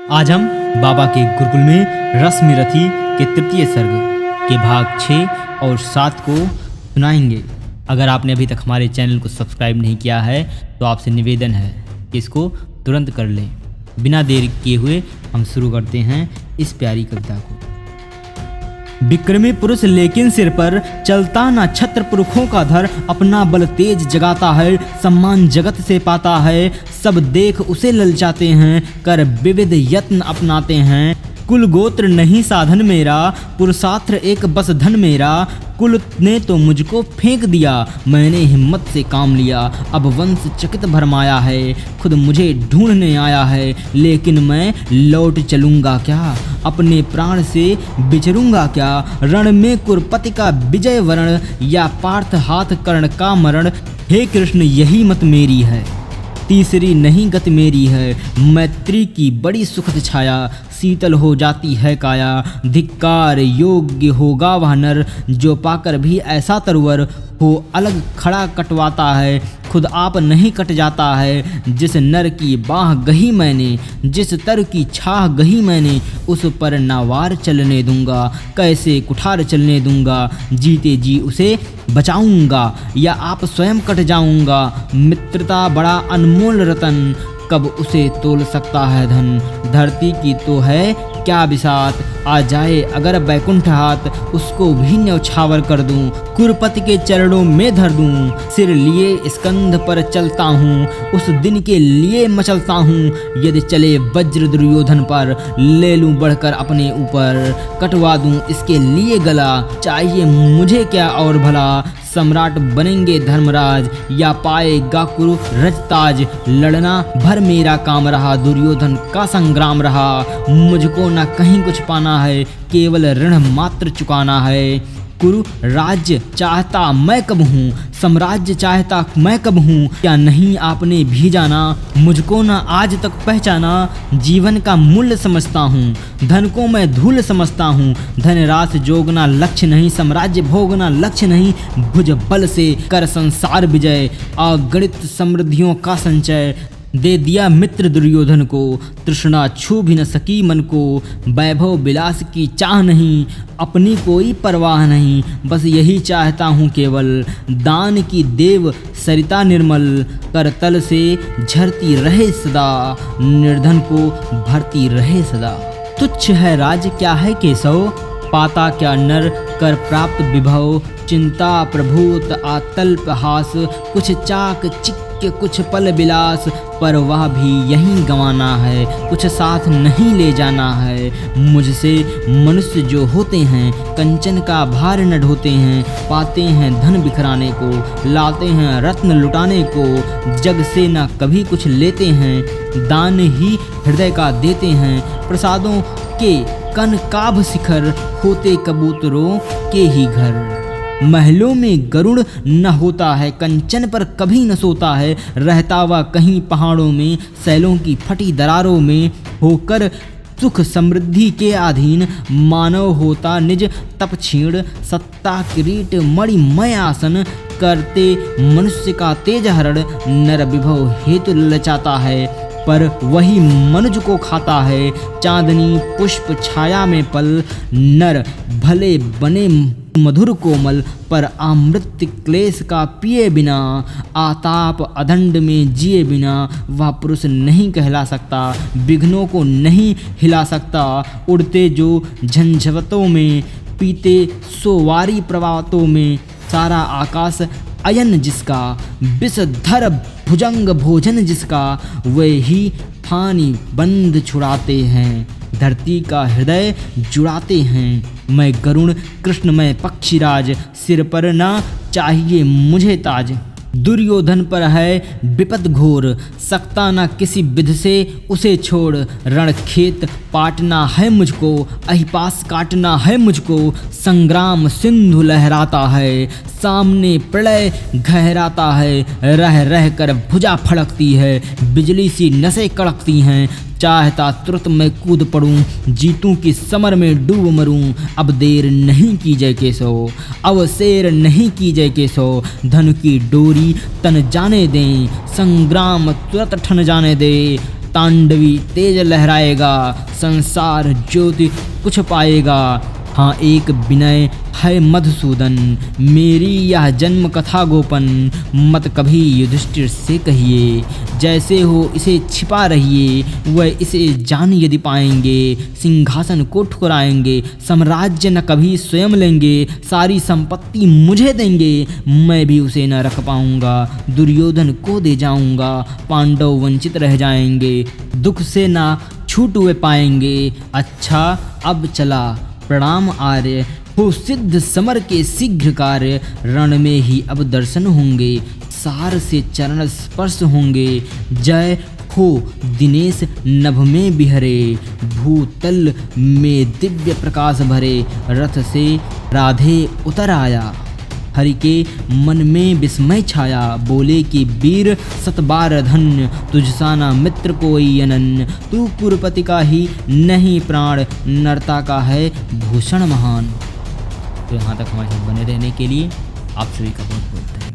आज हम बाबा के गुरुकुल में रस्म रथी के तृतीय सर्ग के भाग 6 और 7 को सुनाएंगे। अगर आपने अभी तक हमारे चैनल को सब्सक्राइब नहीं किया है तो आपसे निवेदन है कि इसको तुरंत कर लें। बिना देर किए हुए हम शुरू करते हैं इस प्यारी कविता को। विक्रमी पुरुष लेकिन सिर पर चलता ना छत्र पुरखों का धर, अपना बल तेज जगाता है, सम्मान जगत से पाता है। सब देख उसे ललचाते हैं, कर विविध यत्न अपनाते हैं। कुल गोत्र नहीं साधन मेरा, पुरुषार्थ एक बस धन मेरा। कुल ने तो मुझको फेंक दिया, मैंने हिम्मत से काम लिया। अब वंश चकित भरमाया है, खुद मुझे ढूंढने आया है। लेकिन मैं लौट चलूँगा क्या, अपने प्राण से बिछरूंगा क्या। रण में कुरपति का विजय वरण, या पार्थ हाथ कर्ण का मरण। हे कृष्ण यही मत मेरी है, तीसरी नहीं गत मेरी है। मैत्री की बड़ी सुखद छाया, शीतल हो जाती है काया। धिक्कार योग्य होगा वह नर, जो पाकर भी ऐसा तरवर हो। अलग खड़ा कटवाता है, खुद आप नहीं कट जाता है। जिस नर की बाह गही मैंने, जिस तर की छाह गही मैंने। उस पर नावार चलने दूंगा, कैसे कुठार चलने दूंगा। जीते जी उसे बचाऊंगा, या आप स्वयं कट जाऊंगा। मित्रता बड़ा अनमोल रतन, कब उसे तोल सकता है धन। धरती की तो है क्या बिसात, आ जाए अगर बैकुंठ हाथ। उसको भी न्यौछावर कर दूं, कुरपति के चरणों में धर दूं। सिर लिए स्कंध पर चलता हूँ, उस दिन के लिए मचलता हूँ। यदि चले वज्र दुर्योधन पर, ले लूं बढ़कर अपने ऊपर। कटवा दूं इसके लिए गला, चाहिए मुझे क्या और भला। सम्राट बनेंगे धर्मराज, या पाएगा कुरु रजताज। लड़ना भर मेरा काम रहा, दुर्योधन का संग्राम रहा। मुझको न कहीं कुछ पाना है, केवल ऋण मात्र चुकाना है। कुरु राज्य चाहता मैं कब हूँ, साम्राज्य चाहता मैं कब हूँ। क्या नहीं आपने भी जाना, मुझको न आज तक पहचाना। जीवन का मूल्य समझता हूँ, धन को मैं धूल समझता हूँ। धनराशि जोगना लक्ष्य नहीं, साम्राज्य भोगना लक्ष्य नहीं। भुज बल से कर संसार विजय, अगणित समृद्धियों का संचय। दे दिया मित्र दुर्योधन को, तृष्णा छू भी न सकी मन को। वैभव विलास की चाह नहीं, अपनी कोई परवाह नहीं। बस यही चाहता हूँ केवल, दान की देव सरिता निर्मल। कर तल से झरती रहे सदा, निर्धन को भरती रहे सदा। तुच्छ है राज क्या है केशव, पाता क्या नर कर प्राप्त विभव। चिंता प्रभूत आतल्प हास, कुछ चाक चिक्के कुछ पल विलास। पर वह भी यहीं गंवाना है, कुछ साथ नहीं ले जाना है। मुझसे मनुष्य जो होते हैं, कंचन का भार न ढोते हैं। पाते हैं धन बिखराने को, लाते हैं रत्न लुटाने को। जग से न कभी कुछ लेते हैं, दान ही हृदय का देते हैं। प्रसादों के कनकाभ शिखर, होते कबूतरों के ही घर। महलों में गरुड़ न होता है, कंचन पर कभी न सोता है। रहता वह कहीं पहाड़ों में, सैलों की फटी दरारों में। होकर सुख समृद्धि के अधीन, मानव होता निज तप क्षीण। सत्ता किरीट मणिमय आसन, करते मनुष्य का तेज हरण। नर विभव हेतु ललचाता है, पर वही मनुज को खाता है। चांदनी पुष्प छाया में पल, नर भले बने मधुर कोमल। पर अमृत क्लेश का पिए बिना, आताप अदंड में जिए बिना। वह पुरुष नहीं कहला सकता, विघ्नों को नहीं हिला सकता। उड़ते जो झंझवतों में, पीते सोवारी प्रवातों में। सारा आकाश अयन जिसका, विषधर भुजंग भोजन जिसका। वे ही फानी बंद छुड़ाते हैं, धरती का हृदय जुड़ाते हैं। मैं गरुण कृष्ण मैं पक्षीराज, सिर पर ना चाहिए मुझे ताज। दुर्योधन पर है विपद घोर, सकता ना किसी विध से उसे छोड़। रणखेत पाटना है मुझको, अहिपास काटना है मुझको। संग्राम सिंधु लहराता है, सामने प्रलय गहराता है। रह रह कर भुजा फड़कती है, बिजली सी नसें कड़कती हैं। चाहता तुरंत मैं कूद पड़ूं, जीतूं कि समर में डूब मरूं। अब देर नहीं की जय केशव, अब शेर नहीं की जय केशव। धन की डोरी तन जाने दें, संग्राम तुरंत ठन जाने दे। तांडवी तेज लहराएगा, संसार ज्योति कुछ पाएगा। हाँ एक विनय है मधुसूदन, मेरी यह जन्म कथा गोपन, मत कभी युधिष्ठिर से कहिए, जैसे हो इसे छिपा रहिए, वह इसे जान यदि पाएंगे, सिंहासन को ठुकराएंगे, साम्राज्य न कभी स्वयं लेंगे, सारी संपत्ति मुझे देंगे, मैं भी उसे न रख पाऊंगा, दुर्योधन को दे जाऊंगा, पांडव वंचित रह जाएंगे, दुख से ना छूट हुए पाएंगे। अच्छा अब चला, प्रणाम आर्य, हो सिद्ध समर के शीघ्र कार्य, रण में ही अब दर्शन होंगे, सार से चरण स्पर्श होंगे, जय हो दिनेश नभ में बिहरे, भूतल में दिव्य प्रकाश भरे, रथ से राधे उतर आया। हरि के मन में विस्मय छाया, बोले कि वीर सतबार धन्य, तुझसा ना मित्र कोई अनन्य, तू कुरुपति का ही नहीं प्राण, नरता का है भूषण महान। तो यहाँ तक हमारे साथ बने रहने के लिए आप सभी का बहुत बहुत धन्यवाद।